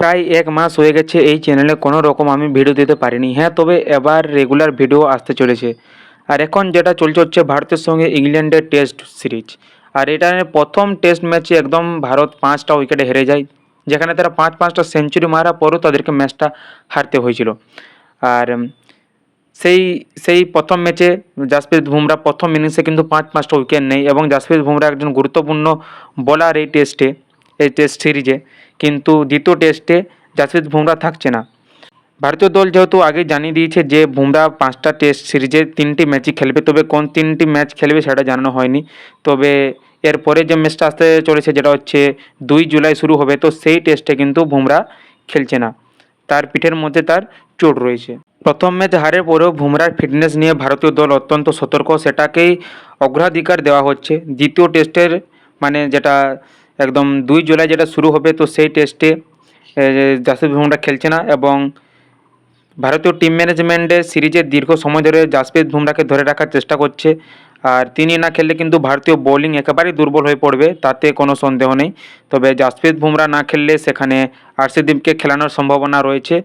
প্রায় ১ মাস হয়ে গেছে এই চ্যানেলে কোনো রকম আমি ভিডিও দিতে পারিনি। হ্যাঁ, তবে এবার রেগুলার ভিডিও আসতে চলেছে। আর এখন যেটা চলছে হচ্ছে ভারতের সঙ্গে ইংল্যান্ডের টেস্ট সিরিজ। আর এটা প্রথম টেস্ট ম্যাচে একদম ভারত ৫টা উইকেটে হেরে যায়, যেখানে তারা ৫টা সেঞ্চুরি মারার পরও তাদেরকে ম্যাচটা হারতে হয়েছিল। আর সেই সেই প্রথম ম্যাচে জাসপ্রীত বুমরা প্রথম ইনিংসে কিন্তু ৫টা উইকেট নেয় এবং জাসপ্রীত বুমরা একজন গুরুত্বপূর্ণ বোলার এই টেস্ট সিরিজে। কিন্তু দ্বিতীয় টেস্টে জাসপ্রীত বুমরা থাকছে না। ভারতীয় দল যেহেতু আগে জানিয়ে দিয়েছে যে বুমরা ৫টা টেস্ট সিরিজে ৩টি ম্যাচই খেলবে, তবে কোন ৩টি ম্যাচ খেলবে সেটা জানানো হয়নি। তবে এরপরে যে ম্যাচটা আসতে চলেছে, যেটা হচ্ছে ২ জুলাই শুরু হবে, তো সেই টেস্টে কিন্তু বুমরা খেলছে না। তার পিঠের মধ্যে তার চোট রয়েছে। প্রথম ম্যাচ হারের পরেও বুমরার ফিটনেস নিয়ে ভারতীয় দল অত্যন্ত সতর্ক, সেটাকেই অগ্রাধিকার দেওয়া হচ্ছে। দ্বিতীয় টেস্টের মানে যেটা একদম ২ জুলাই যেটা শুরু হবে, তো সেই টেস্টে জাসপ্রীত বুমরা খেলছে না এবং ভারতীয় টিম ম্যানেজমেন্টের সিরিজের দীর্ঘ সময় ধরে জাসপ্রীত বুমরাকে ধরে রাখার চেষ্টা করছে। আর তিনি না খেললে কিন্তু ভারতীয় বোলিং একেবারেই দুর্বল হয়ে পড়বে, তাতে কোনো সন্দেহ নেই। তবে জাসপ্রীত বুমরা না খেললে সেখানে আরশিদীপকে খেলানোর সম্ভাবনা রয়েছে।